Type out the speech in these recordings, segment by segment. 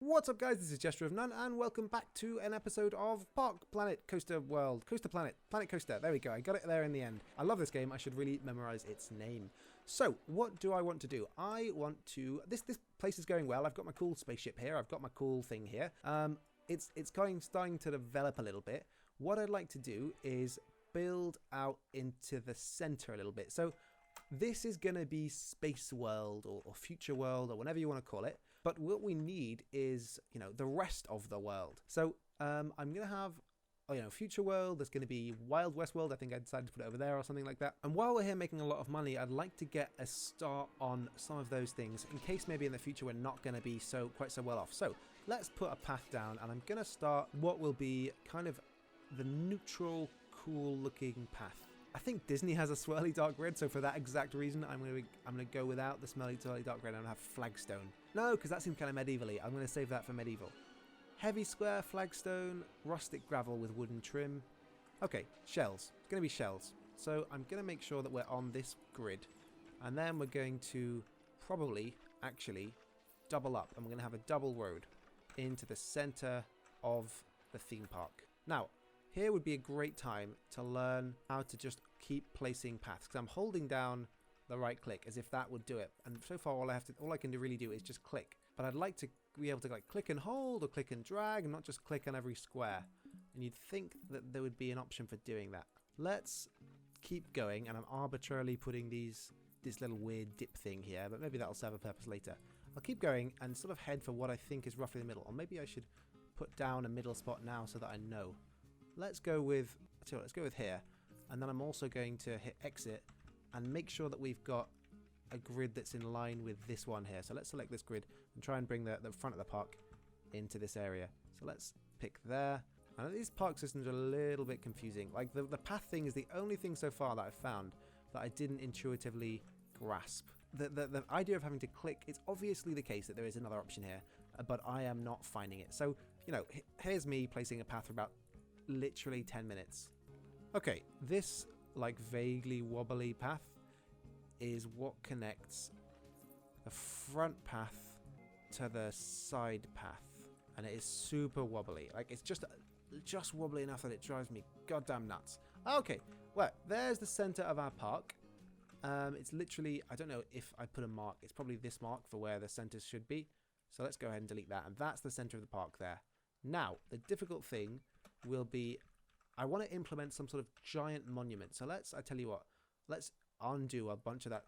What's up guys, this is Gesture of None and welcome back to an episode of Park Planet Coaster World. Coaster Planet, Planet Coaster, there we go, I got it there in the end. I love this game, I should really memorize its name. So, what do I want to do? I want to, this place is going well, I've got my cool spaceship here, I've got my cool thing here. It's starting to develop a little bit. What I'd like to do is build out into the center a little bit. So, this is going to be Space World or Future World or whatever you want to call it. But what we need is, the rest of the world. So I'm going to have, Future World. There's going to be Wild West World. I think I decided to put it over there or something like that. And while we're here making a lot of money, I'd like to get a start on some of those things in case maybe in the future we're not going to be quite so well off. So let's put a path down and I'm going to start what will be kind of the neutral, cool looking path. I think Disney has a swirly dark grid, so for that exact reason, I'm gonna go without the swirly dark grid and have flagstone. No, because that seems kind of medieval-y. I'm gonna save that for medieval. Heavy square flagstone, rustic gravel with wooden trim. Okay, shells. It's gonna be shells. So I'm gonna make sure that we're on this grid, and then we're going to probably actually double up, and we're gonna have a double road into the center of the theme park. Now, here would be a great time to learn how to just keep placing paths, because I'm holding down the right click as if that would do it. And so far all I can really do is just click. But I'd like to be able to like click and hold or click and drag and not just click on every square. And you'd think that there would be an option for doing that. Let's keep going, and I'm arbitrarily putting this little weird dip thing here, but maybe that'll serve a purpose later. I'll keep going and sort of head for what I think is roughly the middle. Or maybe I should put down a middle spot now so that I know. Let's go with here, and then I'm also going to hit exit and make sure that we've got a grid that's in line with this one here. So let's select this grid and try and bring the front of the park into this area. So let's pick there. I know these park systems are a little bit confusing. Like the path thing is the only thing so far that I've found that I didn't intuitively grasp. The idea of having to click, it's obviously the case that there is another option here, but I am not finding it. So, here's me placing a path for about literally 10 minutes. Okay, this like vaguely wobbly path is what connects the front path to the side path, and it is super wobbly. Like it's just wobbly enough that it drives me goddamn nuts. Okay, well, there's the center of our park. It's literally, I don't know if I put a mark, it's probably this mark for where the centers should be. So let's go ahead and delete that, and that's the center of the park there. Now, the difficult thing will be, I want to implement some sort of giant monument. So I tell you what, let's undo a bunch of that.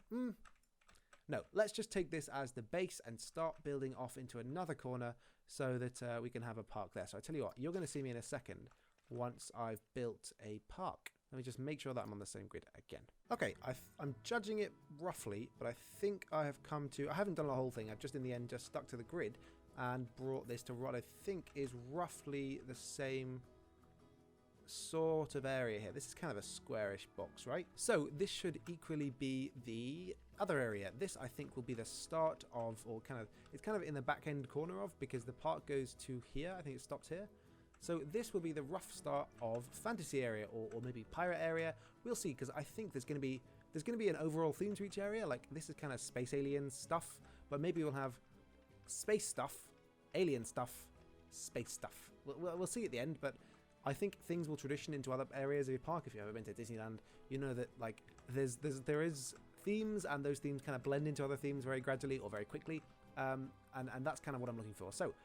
No, let's just take this as the base and start building off into another corner so that we can have a park there. So I tell you what, you're going to see me in a second once I've built a park. Let me just make sure that I'm on the same grid again. Okay, I'm judging it roughly, but I think I have come to, I haven't done the whole thing. I've just in the end just stuck to the grid and brought this to what I think is roughly the same sort of area here. This is kind of a squarish box, right? So this should equally be the other area. This I think will be the start of, or it's kind of in the back end corner of, because the park goes to here. I think it stops here. So this will be the rough start of fantasy area or maybe pirate area. We'll see, because I think there's going to be an overall theme to each area. Like this is kind of space alien stuff, but maybe we'll have space stuff, alien stuff, space stuff. We'll see at the end, but I think things will transition into other areas of your park. If you've ever been to Disneyland, you know that like there is themes, and those themes kind of blend into other themes very gradually or very quickly, and that's kind of what I'm looking for. So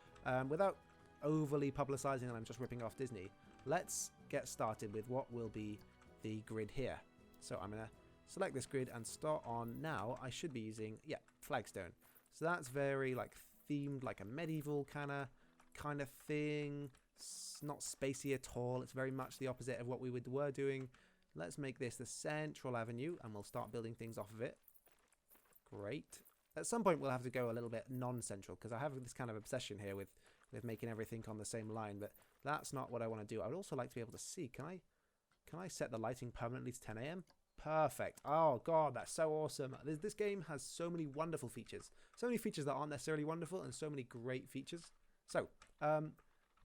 without overly publicizing and I'm just ripping off Disney, let's get started with what will be the grid here. So I'm gonna select this grid and start on. Now I should be using flagstone. So that's very like themed, like a medieval kind of thing. It's not spacey at all. It's very much the opposite of what we were doing. Let's make this the central avenue and we'll start building things off of it. Great. At some point we'll have to go a little bit non-central, because I have this kind of obsession here with making everything on the same line, but that's not what I want to do. I would also like to be able to see. Can I set the lighting permanently to 10 AM? Perfect. Oh god, that's so awesome. This game has so many wonderful features. So many features that aren't necessarily wonderful, and so many great features. So,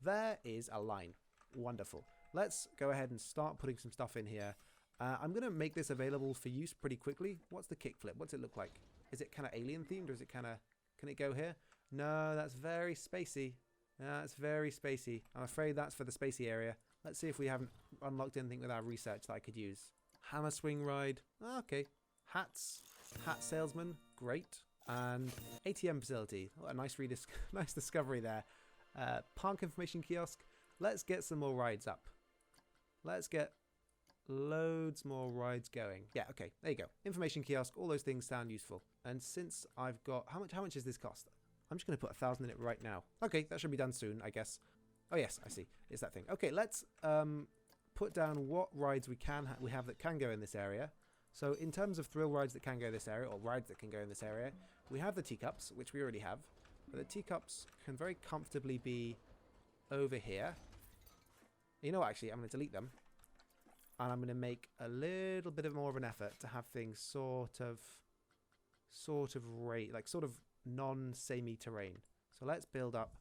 there is a line. Wonderful. Let's go ahead and start putting some stuff in here. I'm going to make this available for use pretty quickly. What's the kickflip? What's it look like? Is it kind of alien themed, or is it kind of, can it go here? No, that's very spacey. That's very spacey. I'm afraid that's for the spacey area. Let's see if we haven't unlocked anything with our research that I could use. Hammer swing ride. Oh, okay. Hats. Hat salesman. Great. And ATM facility. What a nice nice discovery there. Park information kiosk. Let's get some more rides up. Let's get loads more rides going. Yeah, okay. There you go. Information kiosk. All those things sound useful. And since I've got... How much does this cost? I'm just going to put 1,000 in it right now. Okay, that should be done soon, I guess. Oh, yes, I see. It's that thing. Okay, let's put down what rides we have that can go in this area. So in terms of thrill rides that can go in this area, or rides that can go in this area, we have the teacups, which we already have. But the teacups can very comfortably be over here. You know what, actually, I'm going to delete them. And I'm going to make a little bit more of an effort to have things sort of non-samey terrain. So let's build up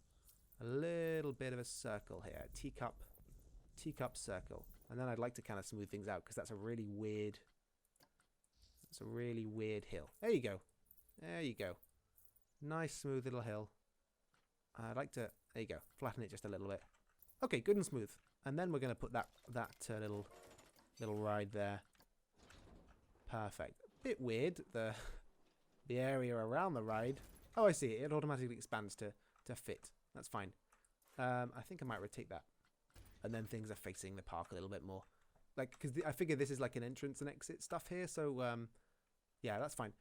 a little bit of a circle here. Teacup circle. And then I'd like to kind of smooth things out because that's a really weird hill. There you go. There you go. Nice smooth little hill. I'd like to, there you go, flatten it just a little bit. Okay, good and smooth. And then we're going to put that little ride there. Perfect. Bit weird, the area around the ride. Oh, I see. It automatically expands to fit. That's fine. I think I might rotate that. And then things are facing the park a little bit more. Like, because I figure this is like an entrance and exit stuff here. So, yeah, that's fine.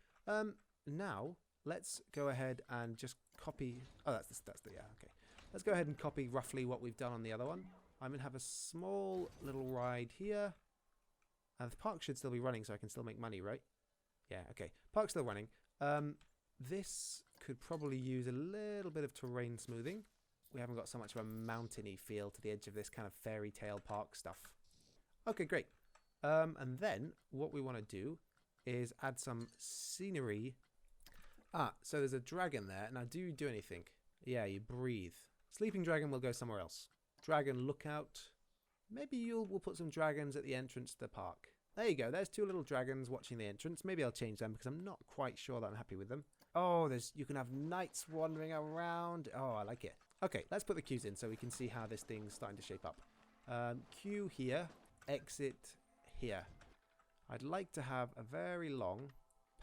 Now, let's go ahead and just copy... Oh, that's the... Yeah, okay. Let's go ahead and copy roughly what we've done on the other one. I'm going to have a small little ride here. And the park should still be running, so I can still make money, right? Yeah, okay. Park's still running. This could probably use a little bit of terrain smoothing. We haven't got so much of a mountainy feel to the edge of this kind of fairy tale park stuff. Okay, great. And then what we want to do is add some scenery. Ah, so there's a dragon there. Now, do you do anything? Yeah, you breathe. Sleeping dragon will go somewhere else. Dragon lookout. Maybe we'll put some dragons at the entrance to the park. There you go. There's two little dragons watching the entrance. Maybe I'll change them because I'm not quite sure that I'm happy with them. Oh, you can have knights wandering around. Oh, I like it. Okay, let's put the queues in so we can see how this thing's starting to shape up. Queue here. Exit here. I'd like to have a very long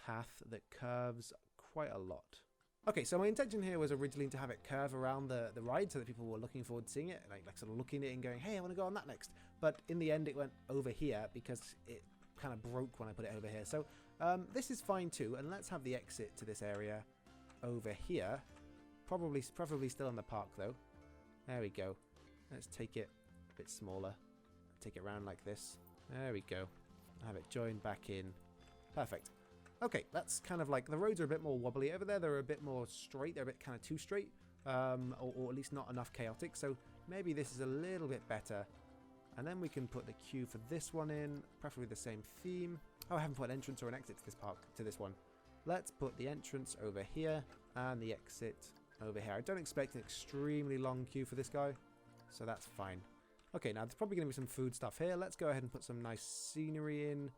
path that curves quite a lot. Okay, so my intention here was originally to have it curve around the ride so that people were looking forward to seeing it, like sort of looking at it and going, hey, I want to go on that next. But in the end, it went over here because it kind of broke when I put it over here. So this is fine too, and let's have the exit to this area over here. Preferably still in the park though. There we go. Let's take it a bit smaller. Take it around like this. There we go. Have it join back in. Perfect. Okay, that's kind of like, the roads are a bit more wobbly. Over there, they're a bit more straight. They're a bit kind of too straight, or at least not enough chaotic. So maybe this is a little bit better. And then we can put the queue for this one in, preferably the same theme. Oh, I haven't put an entrance or an exit to this park, to this one. Let's put the entrance over here and the exit over here. I don't expect an extremely long queue for this guy, so that's fine. Okay, now there's probably going to be some food stuff here. Let's go ahead and put some nice scenery in.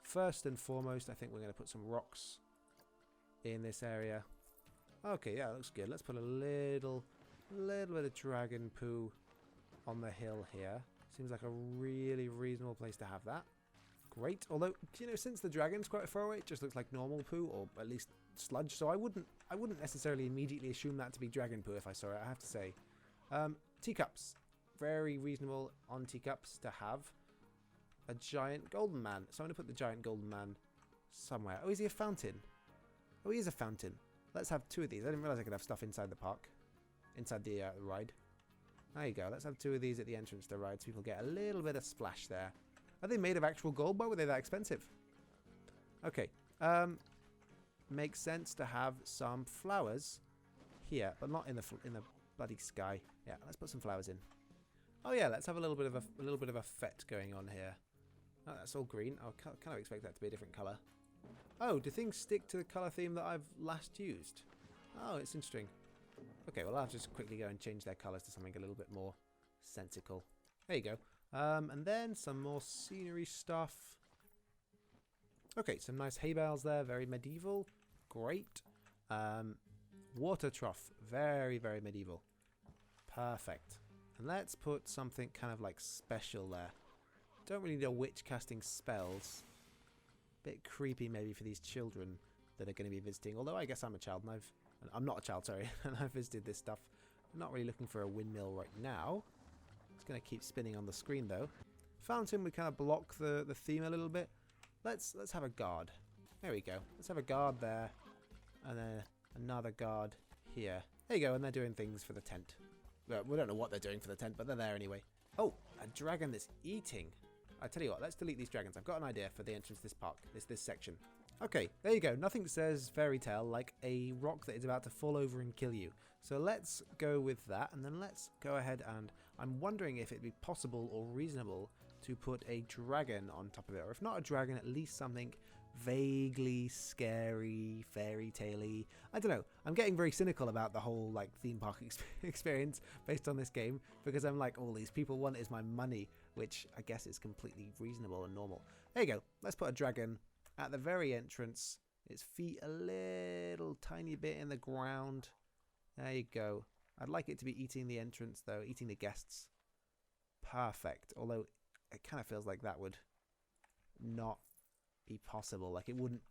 First and foremost, I think we're going to put some rocks in this area. Okay, yeah, that looks good. Let's put a little bit of dragon poo on the hill here. Seems like a really reasonable place to have that. Great. Although, you know, since the dragon's quite far away, it just looks like normal poo, or at least sludge. So I wouldn't necessarily immediately assume that to be dragon poo if I saw it, I have to say. Teacups. Very reasonable on teacups to have a giant golden man. So I'm going to put the giant golden man somewhere. Oh, is he a fountain? Oh, he is a fountain. Let's have two of these. I didn't realize I could have stuff inside the park. Inside the ride. There you go. Let's have two of these at the entrance to the ride so people get a little bit of splash there. Are they made of actual gold? Why were they that expensive? Okay. Makes sense to have some flowers here, but not in the bloody sky. Yeah, let's put some flowers in. Oh yeah, let's have a little bit of a fete going on here. Oh, that's all green. I kind of expect that to be a different colour. Oh, do things stick to the colour theme that I've last used? Oh, it's interesting. Okay, well I'll just quickly go and change their colours to something a little bit more sensical. There you go. And then some more scenery stuff. Okay, some nice hay bales there, very medieval. Great. Water trough. Very, very medieval. Perfect. And let's put something kind of like special there. Don't really know witch casting spells. Bit creepy maybe for these children that are going to be visiting. Although I guess I'm a child and I'm not a child, sorry, and I've visited this stuff. I'm not really looking for a windmill right now. It's going to keep spinning on the screen though. Fountain would kind of block the theme a little bit. Let's have a guard. There we go. Let's have a guard there. And then another guard here. There you go, and they're doing things for the tent. Well, we don't know what they're doing for the tent, but they're there anyway. Oh, a dragon that's eating. I tell you what, let's delete these dragons. I've got an idea for the entrance to this park, this section. Okay, there you go. Nothing says fairy tale like a rock that is about to fall over and kill you. So let's go with that, and then let's go ahead and I'm wondering if it'd be possible or reasonable to put a dragon on top of it, or if not a dragon, at least something vaguely scary, fairy tale-y. I don't know. I'm getting very cynical about the whole like theme park experience based on this game, because I'm like, all these people want is my money, which I guess is completely reasonable and normal. There you go. Let's put a dragon at the very entrance. Its feet a little tiny bit in the ground. There you go. I'd like it to be eating the entrance though, eating the guests. Perfect. Although it kind of feels like that would not be possible. Like it wouldn't.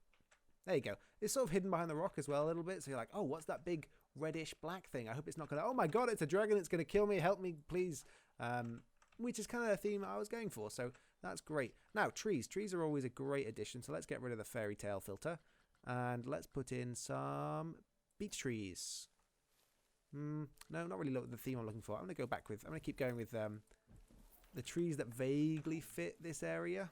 There you go. It's sort of hidden behind the rock as well a little bit. So you're like, oh, what's that big reddish black thing? I hope it's not going to... Oh my god, it's a dragon. It's going to kill me. Help me, please. Which is kind of a theme I was going for. So that's great. Now, trees. Trees are always a great addition. So let's get rid of the fairy tale filter. And let's put in some beech trees. No, not really the theme I'm looking for. I'm going to go back with... I'm going to keep going with the trees that vaguely fit this area.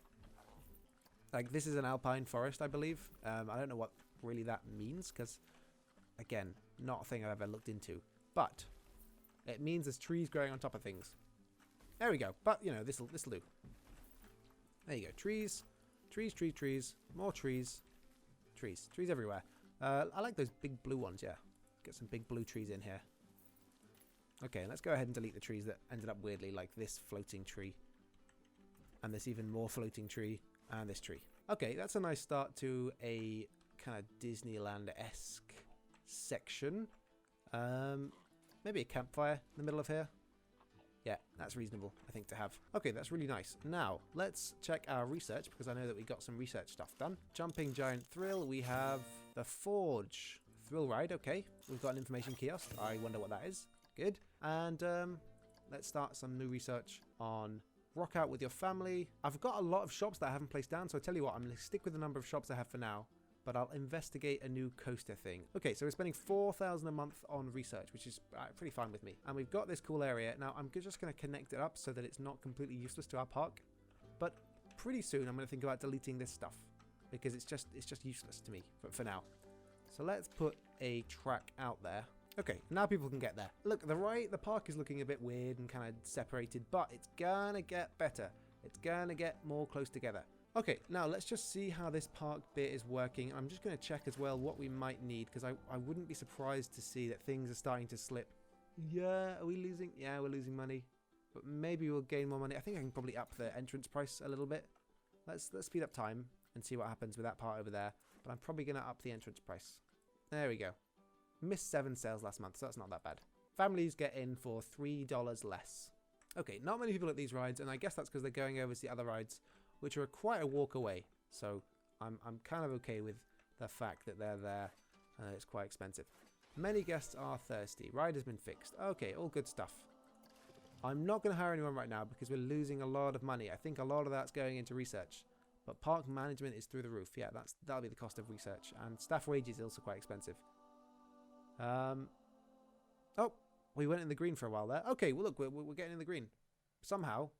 Like, this is an alpine forest, I believe. I don't know what really that means, because, again, not a thing I've ever looked into. But it means there's trees growing on top of things. There we go. But, you know, this'll do. There you go. Trees. Trees, trees, trees. More trees. Trees. Trees everywhere. I like those big blue ones, yeah. Get some big blue trees in here. Okay, let's go ahead and delete the trees that ended up weirdly, like this floating tree. And this even more floating tree. And this tree. Okay, that's a nice start to a kind of Disneyland-esque section. Maybe a campfire in the middle of here. Yeah, that's reasonable, I think, to have. Okay, that's really nice. Now, let's check our research, because I know that we got some research stuff done. Jumping Giant Thrill, we have the Forge. Thrill Ride, okay. We've got an information kiosk. I wonder what that is. Good. And let's start some new research on Rock Out with Your Family. I've got a lot of shops that I haven't placed down, so I tell you what, I'm going to stick with the number of shops I have for now, but I'll investigate a new coaster thing. Okay, so we're spending $4,000 a month on research, which is pretty fine with me. And we've got this cool area. Now, I'm just going to connect it up so that it's not completely useless to our park, but pretty soon I'm going to think about deleting this stuff, because it's just useless to me for now. So let's put a track out there. Okay, now people can get there. Look, the park is looking a bit weird and kind of separated, but it's gonna get better. It's gonna get more close together. Okay, now let's just see how this park bit is working. I'm just gonna check as well what we might need, because I wouldn't be surprised to see that things are starting to slip. Yeah, are we losing? Yeah, we're losing money. But maybe we'll gain more money. I think I can probably up the entrance price a little bit. Let's speed up time and see what happens with that part over there. But I'm probably gonna up the entrance price. There we go. Missed 7 sales last month, so that's not that bad. Families get in for $3 less. Okay, not many people at these rides, and I guess that's because they're going over to the other rides, which are quite a walk away. So I'm kind of okay with the fact that they're there. It's quite expensive. Many guests are thirsty. Ride has been fixed. Okay, all good stuff. I'm not going to hire anyone right now because we're losing a lot of money. I think a lot of that's going into research. But park management is through the roof. Yeah, that'll be the cost of research. And staff wages is also quite expensive. Oh, we went in the green for a while there. Okay, well look, we're getting in the green. Somehow,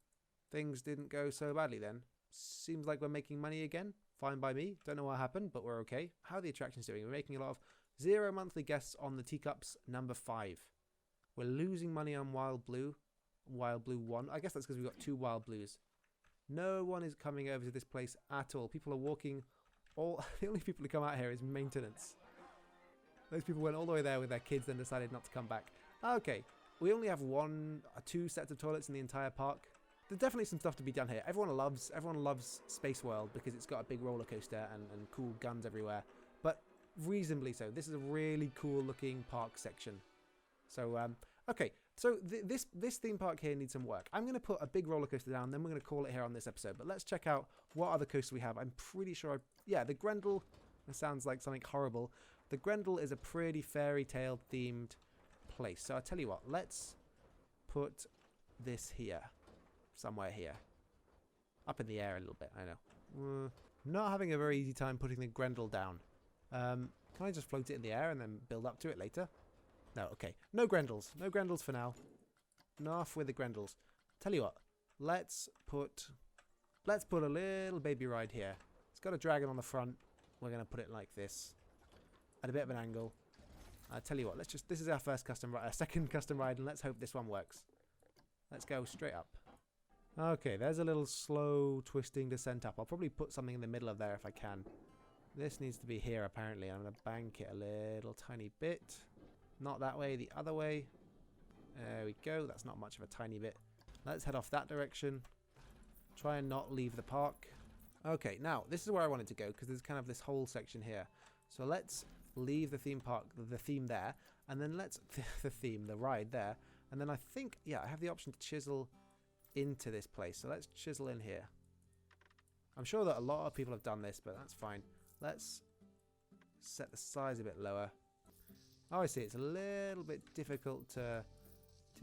things didn't go so badly then. Seems like we're making money again. Fine by me. Don't know what happened, but we're okay. How are the attractions doing? We're making a lot of 0 monthly guests on the teacups, number 5. We're losing money on Wild Blue. Wild Blue 1. I guess that's because we've got 2 Wild Blues. No one is coming over to this place at all. People are walking. The only people who come out here is maintenance. Those people went all the way there with their kids, then decided not to come back. Okay, we only have 1 or 2 sets of toilets in the entire park. There's definitely some stuff to be done here. Everyone loves Space World because it's got a big roller coaster and cool guns everywhere. But reasonably so. This is a really cool looking park section. So, okay. So this theme park here needs some work. I'm going to put a big roller coaster down, then we're going to call it here on this episode. But let's check out what other coasters we have. I'm pretty sure, yeah, the Grendel, that sounds like something horrible. The Grendel is a pretty fairy tale themed place. So I'll tell you what, let's put this here, somewhere here. Up in the air a little bit, I know. Not having a very easy time putting the Grendel down. Can I just float it in the air and then build up to it later? No, okay. No Grendels. No Grendels for now. Enough with the Grendels. Tell you what. Let's put a little baby ride here. It's got a dragon on the front. We're going to put it like this. At a bit of an angle. I tell you what. This is our first second custom ride, and let's hope this one works. Let's go straight up. Okay, there's a little slow twisting descent up. I'll probably put something in the middle of there if I can. This needs to be here, apparently. I'm going to bank it a little tiny bit. Not that way, the other way. There we go. That's not much of a tiny bit. Let's head off that direction. Try and not leave the park. Okay, now, this is where I wanted to go, because there's kind of this whole section here. So let's leave the theme park, the theme there, and then let's... the ride there. And then I think, yeah, I have the option to chisel into this place. So let's chisel in here. I'm sure that a lot of people have done this, but that's fine. Let's set the size a bit lower. Oh, I see. It's a little bit difficult to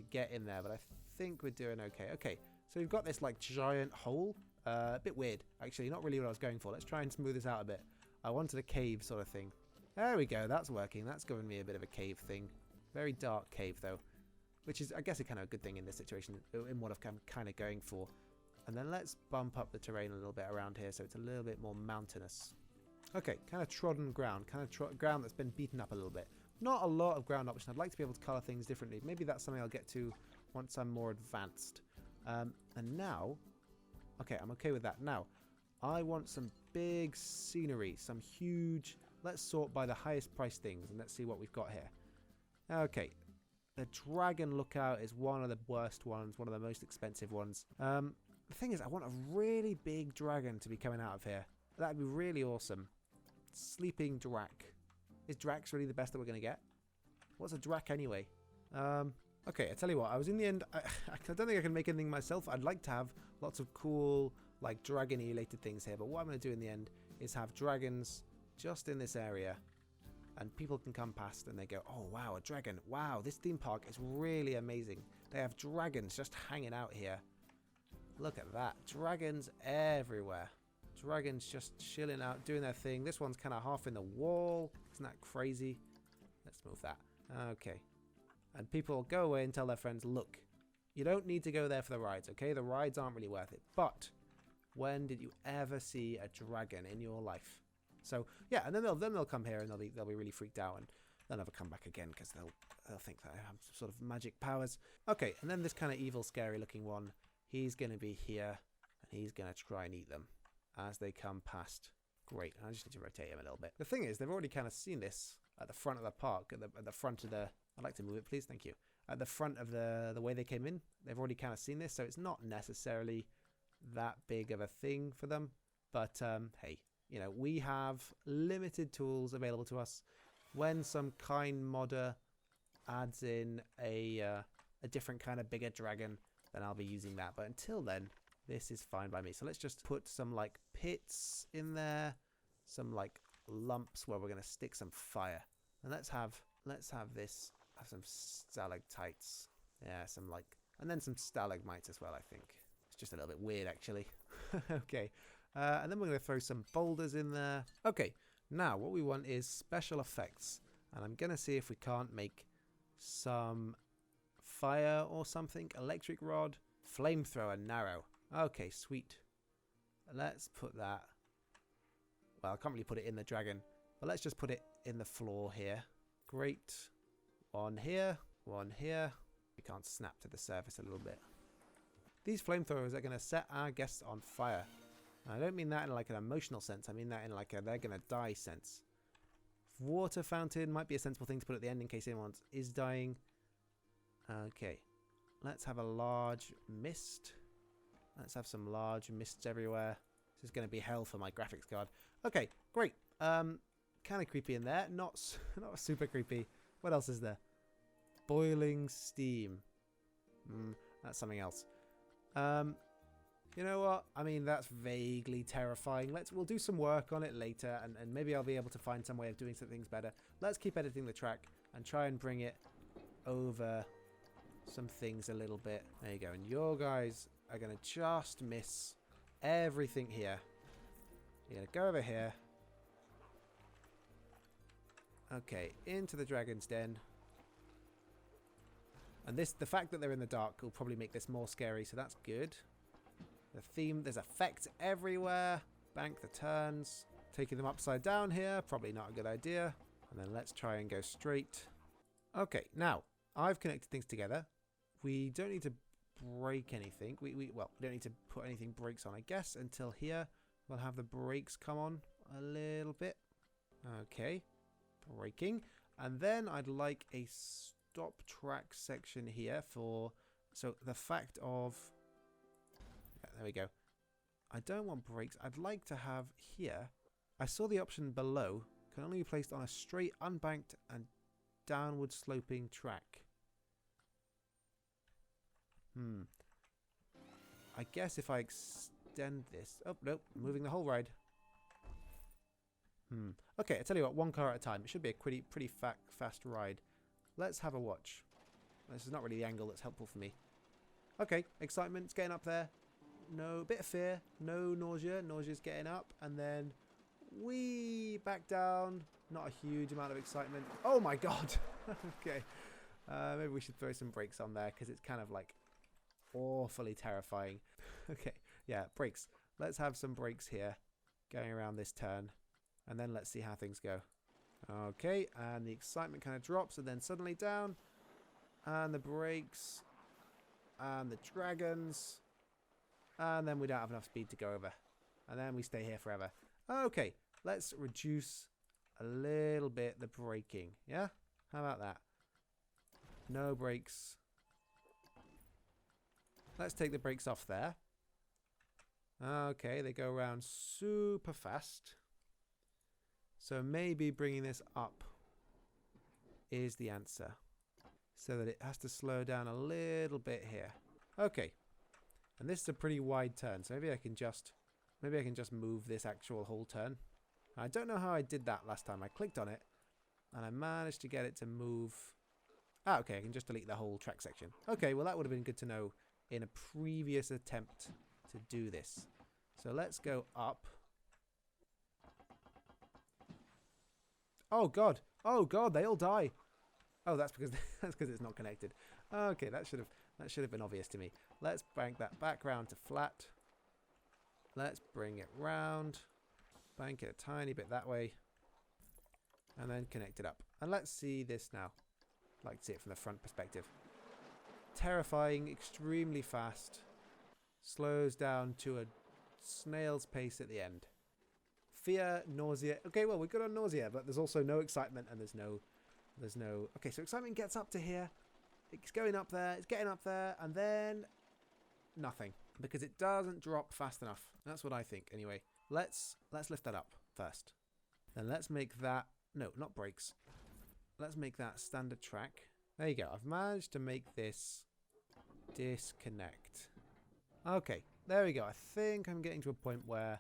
get in there, but I think we're doing okay. Okay, so we've got this like giant hole. A bit weird, actually. Not really what I was going for. Let's try and smooth this out a bit. I wanted a cave sort of thing. There we go. That's working. That's giving me a bit of a cave thing. Very dark cave, though, which is, I guess, a kind of a good thing in this situation, in what I'm kind of going for. And then let's bump up the terrain a little bit around here so it's a little bit more mountainous. Okay, kind of trodden ground. Kind of ground that's been beaten up a little bit. Not a lot of ground option. I'd like to be able to colour things differently. Maybe that's something I'll get to once I'm more advanced. And now... Okay, I'm okay with that. Now, I want some big scenery. Some huge... Let's sort by the highest priced things and let's see what we've got here. Okay. The Dragon Lookout is one of the worst ones. One of the most expensive ones. The thing is, I want a really big dragon to be coming out of here. That'd be really awesome. Sleeping Drac. Is Drax really the best that we're going to get? What's a Drac anyway? Okay, I tell you what, I was in the end... I don't think I can make anything myself. I'd like to have lots of cool, like, dragon-y related things here. But what I'm going to do in the end is have dragons just in this area. And people can come past and they go, oh, wow, a dragon. Wow, this theme park is really amazing. They have dragons just hanging out here. Look at that. Dragons everywhere. Dragons just chilling out, doing their thing. This one's kind of half in the wall. Isn't that crazy? Let's move that. Okay. And people go away and tell their friends, look, you don't need to go there for the rides, okay? The rides aren't really worth it. But when did you ever see a dragon in your life? So, yeah, and then they'll come here and they'll be really freaked out and they'll never come back again because they'll think that I have some sort of magic powers. Okay, and then this kind of evil, scary looking one, he's going to be here and he's going to try and eat them as they come past. Great, I just need to rotate him a little bit. The thing is, they've already kind of seen this at the front of the park, at the front of the... I'd like to move it, please, thank you. At the front of the way they came in, they've already kind of seen this, so it's not necessarily that big of a thing for them. But, hey, you know, we have limited tools available to us. When some kind modder adds in a different kind of bigger dragon, then I'll be using that. But until then, this is fine by me. So let's just put some, like, pits in there. Some, like, lumps where we're going to stick some fire. And let's have this... Have some stalactites. Yeah, some like... And then some stalagmites as well, I think. It's just a little bit weird, actually. Okay. And then we're going to throw some boulders in there. Okay. Now, what we want is special effects. And I'm going to see if we can't make some fire or something. Electric rod. Flamethrower narrow. Okay, sweet. Let's put that... Well, I can't really put it in the dragon. But let's just put it in the floor here. Great. One here, one here. We can't snap to the surface a little bit. These flamethrowers are going to set our guests on fire. And I don't mean that in like an emotional sense. I mean that in like a they're going to die sense. Water fountain might be a sensible thing to put at the end in case anyone is dying. Okay. Let's have a large mist. Let's have some large mists everywhere. This is going to be hell for my graphics card. Okay, great. kind of creepy in there. Not super creepy. What else is there? Boiling steam. That's something else. You know what? I mean, that's vaguely terrifying. We'll do some work on it later, and maybe I'll be able to find some way of doing some things better. Let's keep editing the track and try and bring it over some things a little bit. There you go. And your guys are going to just miss everything here. You're going to go over here. Okay, into the dragon's den. And the fact that they're in the dark will probably make this more scary, so that's good. The theme, there's effects everywhere. Bank the turns. Taking them upside down here, probably not a good idea. And then let's try and go straight. Okay, now, I've connected things together. We don't need to break anything. We don't need to put anything brakes on, I guess, until here. We'll have the brakes come on a little bit. Okay, braking. And then I'd like a stop track section here for, so the fact of, yeah, there we go. I don't want brakes. I'd like to have here, I saw the option below, can only be placed on a straight, unbanked and downward sloping track. I guess if I extend this, oh nope, moving the whole ride. Okay, I tell you what, one car at a time. It should be a pretty fast ride. Let's have a watch. This is not really the angle that's helpful for me. Okay, excitement's getting up there. No, bit of fear. No nausea. Nausea's getting up. And then we back down. Not a huge amount of excitement. Oh my god. Okay. Maybe we should throw some brakes on there because it's kind of like awfully terrifying. Okay. Yeah, brakes. Let's have some brakes here going around this turn. And then let's see how things go. Okay, and the excitement kind of drops and then suddenly down. And the brakes. And the dragons. And then we don't have enough speed to go over. And then we stay here forever. Okay, let's reduce a little bit the braking. Yeah? How about that? No brakes. Let's take the brakes off there. Okay, they go around super fast. So maybe bringing this up is the answer. So that it has to slow down a little bit here. Okay. And this is a pretty wide turn. So maybe I can just move this actual whole turn. I don't know how I did that last time. I clicked on it and I managed to get it to move. Ah, okay. I can just delete the whole track section. Okay, well that would have been good to know in a previous attempt to do this. So let's go up. Oh god! Oh god! They all die. Oh, that's because it's not connected. Okay, that should have been obvious to me. Let's bank that back round to flat. Let's bring it round. Bank it a tiny bit that way, and then connect it up. And let's see this now. I'd like to see it from the front perspective. Terrifying, extremely fast. Slows down to a snail's pace at the end. Fear, nausea. Okay, well, we've got a nausea, but there's also no excitement and there's no... Okay, so excitement gets up to here. It's going up there. It's getting up there. And then nothing. Because it doesn't drop fast enough. That's what I think, anyway. Let's lift that up first. Then let's make that... No, not brakes. Let's make that standard track. There you go. I've managed to make this disconnect. Okay, there we go. I think I'm getting to a point where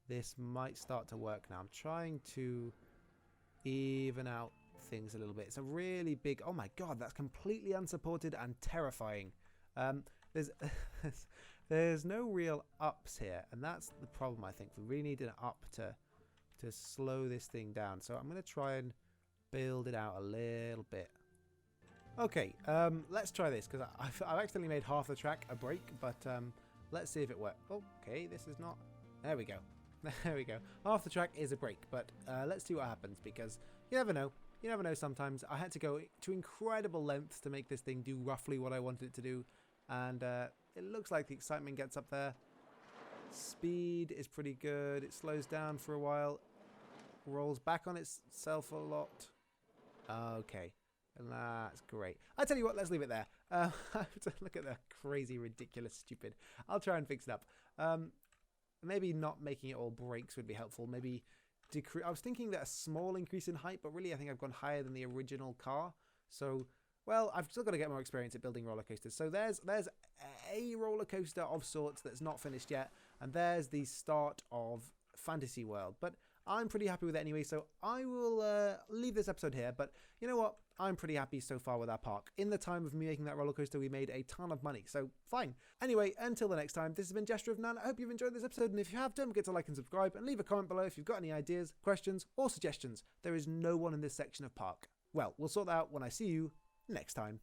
this might start to work now. I'm trying to even out things a little bit. It's a really big... Oh my god, that's completely unsupported and terrifying. There's no real ups here, and that's the problem, I think. We really need an up to slow this thing down. So I'm going to try and build it out a little bit. Okay, let's try this, because I've accidentally made half the track a break, but let's see if it works. Okay, this is not... There we go. There we go. Half the track is a break, but let's see what happens, because you never know. You never know sometimes. I had to go to incredible lengths to make this thing do roughly what I wanted it to do, and it looks like the excitement gets up there. Speed is pretty good. It slows down for a while. Rolls back on itself a lot. Okay. That's great. I tell you what, let's leave it there. Look at the crazy, ridiculous, stupid. I'll try and fix it up. Maybe not making it all brakes would be helpful. Maybe I was thinking that a small increase in height, but really I think I've gone higher than the original car. So, well, I've still got to get more experience at building roller coasters. So there's a roller coaster of sorts that's not finished yet, and there's the start of Fantasy World. But I'm pretty happy with it anyway, so I will leave this episode here. But you know what? I'm pretty happy so far with our park. In the time of me making that roller coaster, we made a ton of money, so fine. Anyway, until the next time, this has been Gesture of None. I hope you've enjoyed this episode, and if you have, don't forget to like and subscribe, and leave a comment below if you've got any ideas, questions, or suggestions. There is no one in this section of park. Well, we'll sort that out when I see you next time.